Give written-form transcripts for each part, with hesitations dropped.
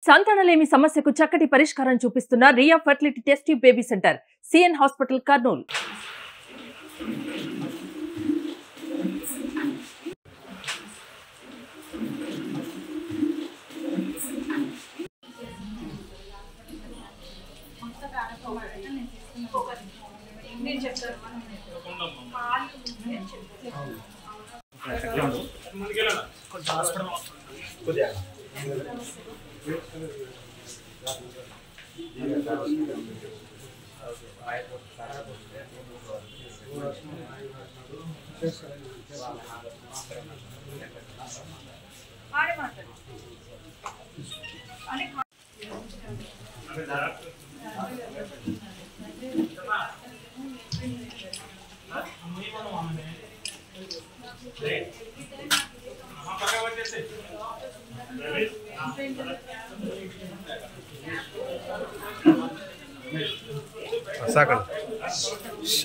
సంతానలేమి సమస్యకు చక్కటి పరిష్కారం చూపిస్తున్న Riya fertility test baby centre CN hospital Kurnool.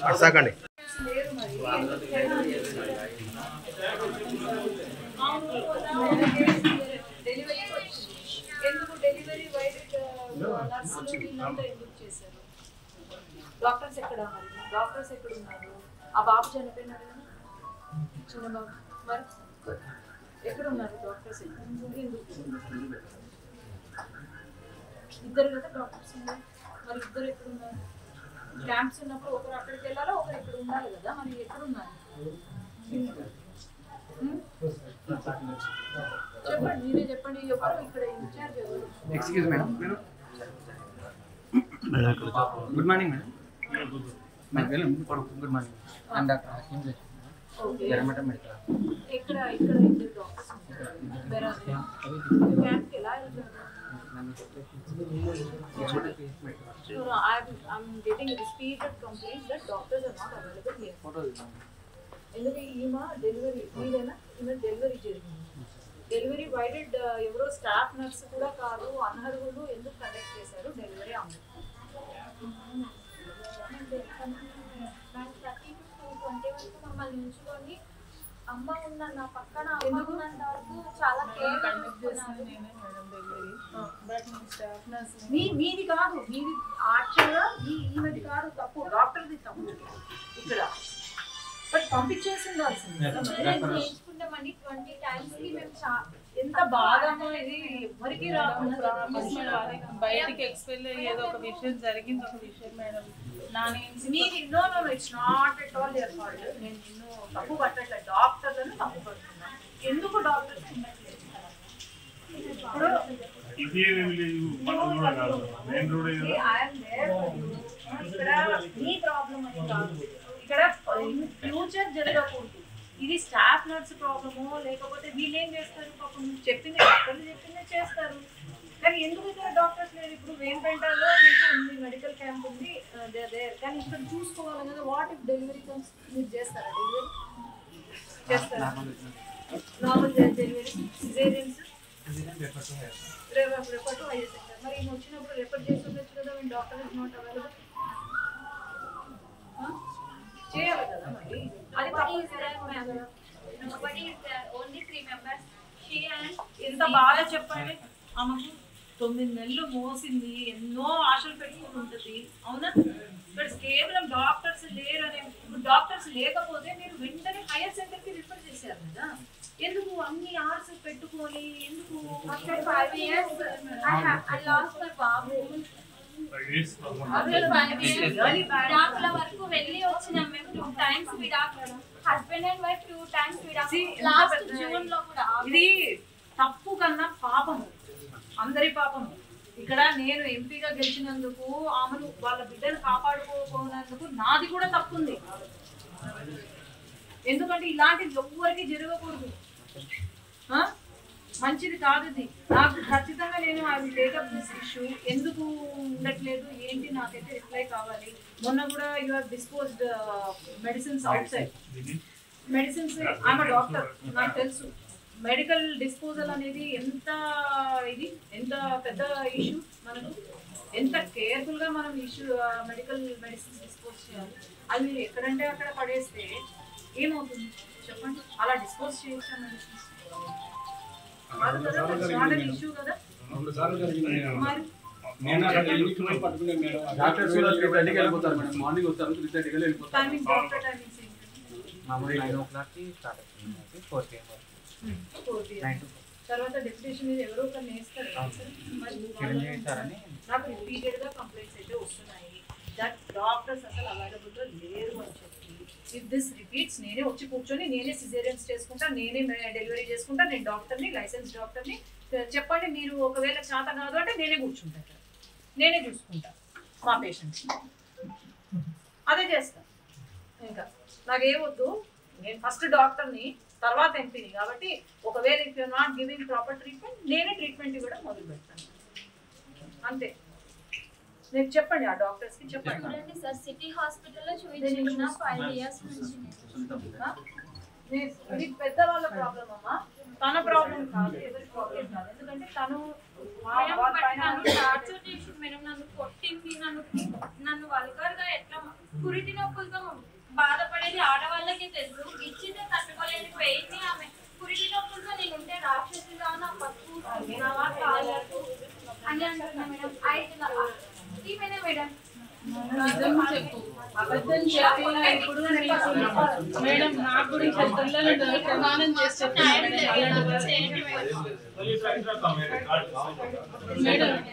అర్సాకండి డాక్టర్స్ ఎక్కడ ఉన్నారు? డాక్టర్స్ ఎక్కడ ఉన్నారు? ఆ బాబు చనిపోయినాడు కదా, చిన్న బాబు, మరి ఎక్కడ ఉన్నారు డాక్టర్స్? ఇద్దరు కదా డాక్టర్స్ ఉన్నారు, మరి ఇద్దరు ఎక్కడ ఉన్నారు? క్యాంప్స్ ఉన్నప్పుడు ఒకరు అక్కడికి వెళ్ళాలా, ఒకరు ఇక్కడ ఉండాలి కదా, మరి ఎక్కడ ఉన్నారు? చెప్పండి, మీరే చెప్పండి. ఎవరు ఇక్కడ ఇన్ఛార్జ్? ఎవరు? Excuse madam, good morning madam. Good morning. And doctor Hakeem జరమటం మెడికల్. ఇక్కడ ఇద్దరు డాక్టర్స్ ఉంటారు. క్యాంప్కి ఎలా వెళ్తారు? I'm getting repeated complaints that doctors are not available here. ఎందుకు ఈమె డెలివరీ మీరేనా? ఈమె డెలివరీ జరిగింది. డెలివరీ వైడెడ్ ఎవరో స్టాఫ్ నర్స్ కూడా కాదు, అనర్హులు ఎందుకు కండక్ట్ చేశారు డెలివరీ? అమ్మ 30 to 20 వరకు మమ్మల్ని ఉంచుకొని అమ్మ ఉన్న నా పక్కన అమ్మ ఉన్నంత వరకు చాలా కేర్ తీసుకున్నాను. మీది కాదు, మీది యాక్చువల్గా ఈమెది కాదు, తప్పు డాక్టర్ది తప్పు. ఇక్కడ బట్ పంపించేసి ఉండాల్సింది. చేయించుకుంటామని 20 times మేము ఎంత బాధమో ఇది. ఎవరికి రాకుండా బయటికి ఎక్స్పెల్ ఏదో ఒక విషయం జరిగింది, ఒక విషయం మేడం మీది. No it's not at all your fault. నేను నిన్ను తప్పు పట్టట్లేదు, డాక్టర్లను తప్పు పడుతున్నాను. ఎందుకు డాక్టర్స్ ఉండట్లేదు? ఇప్పుడు ఇక్కడ మీ ప్రాబ్లం అని కాదు, ఇక్కడ ఫ్యూచర్ జరగకూడదు. ఇది స్టాఫ్ నర్స్ ప్రాబ్లమో, లేకపోతే వీళ్ళు ఏం చేస్తారు? పాపం చెప్పింది డాక్టర్లు చెప్పిందే చేస్తారు, కానీ ఎందుకు ఇక్కడ డాక్టర్స్ లేరు? ఇప్పుడు వేంపేటలో మీకు ఉంది మెడికల్ క్యాంప్ ఉంది, కానీ ఇక్కడ చూసుకోవాలి కదా. What if delivery comes? మీరు చేస్తారా డెలివరీ? చేస్తారా? Normal delivery, caesareans refer to hire sector. మరి ఈమె వచ్చినప్పుడు రెఫర్ చేసి ఉండొచ్చు కదా, మీ డాక్టర్ ఇస్ నాట్ అవైలబుల్. చేయాలి కదా మరి. అది ఎంత బాగా చెప్పండి. ఆమెకు 9 నెలలు మోసింది, ఎన్నో ఆశలు పెట్టుకుని ఉంటుంది, అవునా? ఇక్కడ కేవలం డాక్టర్స్ లేరు అనే. డాక్టర్స్ లేకపోతే మీరు వెంటనే హైయర్ సెంటర్కి రిఫర్ చేశారు కదా. ఎందుకు అన్ని ఆర్స్ పెట్టుకొని ఎందుకు? After 5 years I lost my babu. విడాకుల వరకు వెళ్ళి వచ్చినాం మేము. 2 times విడాకులు, హస్బెండ్ అండ్ వైఫ్ 2 times విడాకులు. లాస్ట్ జూన్ లో కూడా. ఇది తప్పు కన్నా పాపము, అందరి పాపము. ఇక్కడ నేను ఎంపీగా గెలిచినందుకు, ఆమెను వాళ్ళ బిడ్డను కాపాడుకోనందుకు నాది కూడా తప్పు ఉంది. ఎందుకంటే ఇలాంటిది ఎవ్వరికి జరగకూడదు, మంచిది కాదు ఇది. నాకు ఖచ్చితంగా నేను I will take up this issue. ఎందుకు ఉండట్లేదు ఏంటి నాకైతే రిప్లై కావాలి. మొన్న కూడా you have disposed medicines out side. Medicines I'm a doctor, నాకు తెలుసు మెడికల్ డిస్పోజల్ అనేది ఎంత పెద్ద ఇష్యూ. మనకు ఎంత కేర్ఫుల్గా మనం మెడికల్ మెడిసిన్స్ డిస్పోజ్ చేయాలి. అది మీరు ఎక్కడంటే అక్కడ పడేస్తే ఏమవుతుంది చెప్పండి? అలా డిస్పోజ్ చేయొచ్చా మెడిసిన్స్? కాదు కదా, ఇష్యూ కదా. డాక్టర్స్ కూడా 3:30కి వెళ్ళిపోతారు మేడం. మార్నింగ్ వస్తారు 3:30కి వెళ్ళిపోతారు. టైమింగ్ డాక్టర్ టైమింగ్స్ మామూలు 9 o'clockకి స్టార్ట్ అవుతుంది 4 PM వరకు 9 to 4. తర్వాత డెప్యుటేషన్ మీద ఎవరో ఒకరు నేస్తారు చిరంజీవి సార్ అని నాకు రిపీటెడ్ గా కంప్లైంట్స్ అయితే వస్తున్నాయి దట్ డాక్టర్స్ అసలు అవైలబుల్ గా లేరు అని చెప్పి ఇఫ్ దిస్ రిపీట్స్ నేనే వచ్చి కూర్చొని నేనే సిజేరియన్స్ చేసుకుంటా నేనే డెలివరీ చేసుకుంటా నేను డాక్టర్ని లైసెన్స్ డాక్టర్ని చెప్పండి మీరు ఒకవేళ చేత కాదు అంటే నేనే కూర్చుంటా ఇక్కడ నేనే చూసుకుంటా మా పేషెంట్స్ అదే చేస్తా ఇంకా నాకేమొద్దు నేను ఫస్ట్ డాక్టర్ని తర్వాత ఎంపీని కాబట్టి ఒకవేళ if you not giving proper treatment నేనే ట్రీట్మెంట్ ఇవ్వడం మొదలు పెడతాను అంతే నేను చెప్పండి ఆ డాక్టర్స్ కి చెప్పండి చూడండి సార్ సిటీ హాస్పిటల్లో చూపించిన 5 years నుంచి ఇది పెద్ద వాళ్ళ ప్రాబ్లం అమ్మా తన ప్రాబ్లం కాదు ఎవరి ప్రాబ్లం కాదు ఎందుకంటే తను టార్చర్ చేసి మేడం నన్ను కొట్టింది నన్ను వల్గర్గా ఎట్లా పురిటి నొప్పులతో బాధపడేది ఆడవాళ్ళకి తెలుసు ఇచ్చితే తట్టుకోలేని పెయిన్ ఆమె పురిటి నొప్పులతో నేను ఉంటే రాక్షసిగా నా పప్పు కాళ్ళకు అని అంటున్నా మేడం ఈమెనే మేడం చెప్పు అబద్ధం చెప్పి ఇప్పుడు మేడం నాకు గురించి పిల్లలు ప్రమాణం చేసి చెప్తాను మేడం